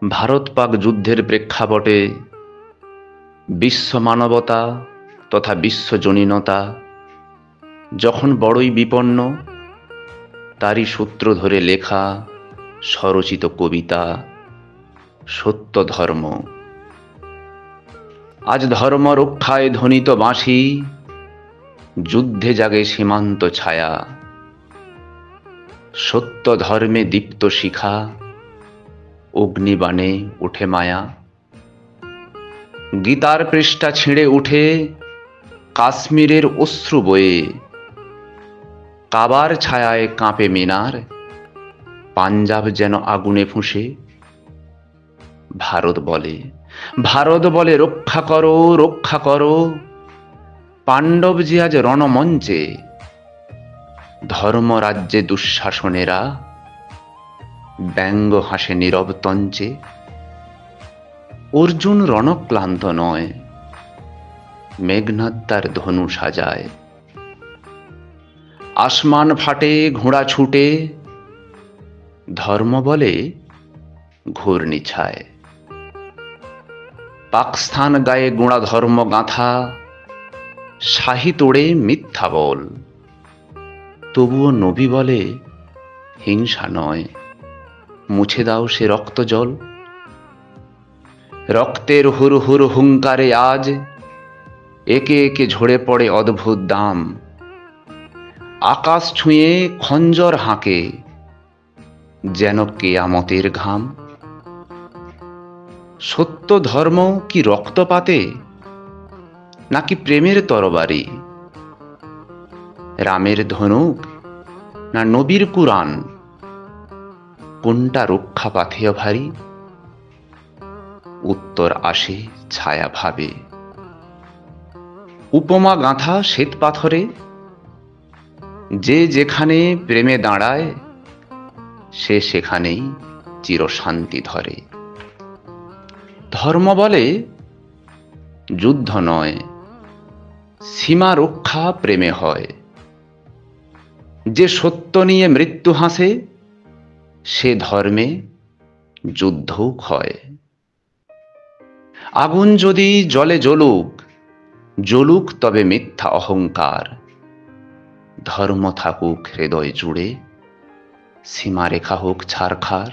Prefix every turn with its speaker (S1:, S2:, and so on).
S1: ভারত পাক যুদ্ধের প্রেক্ষাপটে বিশ্ব মানবতা তথা বিশ্বজনীনতা যখন বড়ই বিপন্ন, তারই সূত্র ধরে লেখা স্বরচিত কবিতা সত্য ধর্ম। আজ ধর্ম রক্ষায় ধ্বনিত বাঁশি, যুদ্ধে জাগে সীমান্ত ছায়া। সত্য ধর্মে দীপ্ত শিখা, অগ্নিবাণে উঠে মায়া। গীতার পৃষ্ঠা ছিঁড়ে উঠে কাশ্মীরের অশ্রু বয়ে। কাবার ছায়ায় কাঁপে মিনার, পাঞ্জাব যেন আগুনে ফুঁসে। ভারত বলে রক্ষা করো, রক্ষা করো। পাণ্ডব যে আজ রণমঞ্চে, ধর্মরাজ্যে দুঃশাসনেরা ব্যঙ্গ হাসে নীরব তঞ্চে। অর্জুন রণক্লান্ত নয়, মেঘনাদ তার ধনু সাজায়। আসমান ফাটে ঘোড়া ছুটে, ধর্ম বলে ঘূর্ণিছায়। পাকিস্তান গায়ে গোঁড়া ধর্ম গাঁথা, শাহি তোড়ে মিথ্যা বল। তবুও নবী বলে হিংসা নয়, মুছে দাও সে রক্ত জল। রক্তের হুর হুর হুঙ্কারে আজ একে একে ঝরে পড়ে অদ্ভুত দাম। আকাশ ছুঁয়ে খঞ্জর হাঁকে, যেন কেয়ামতের ঘাম। সত্য ধর্ম কি রক্তপাতে, নাকি প্রেমের তরবারি? রামের ধনুক না নবীর কুরআন, কোনটা রক্ষা পাথেয় ভারী? উত্তর আসে ছায়া ভাবে, উপমা গাঁথা শ্বেত পাথরে। যে যেখানে প্রেমে দাঁড়ায়, সে সেখানেই চিরশান্তি ধরে। ধর্ম বলে যুদ্ধ নয়, সীমা রক্ষা প্রেমে হয়। যে সত্য নিয়ে মৃত্যু হাসে, সে ধর্মে যুদ্ধও ক্ষয়। আগুন যদি জলে জ্বলুক, জ্বলুক তবে মিথ্যা অহংকার। ধর্ম থাকুক হৃদয় জুড়ে, সীমারেখা হোক ছারখার।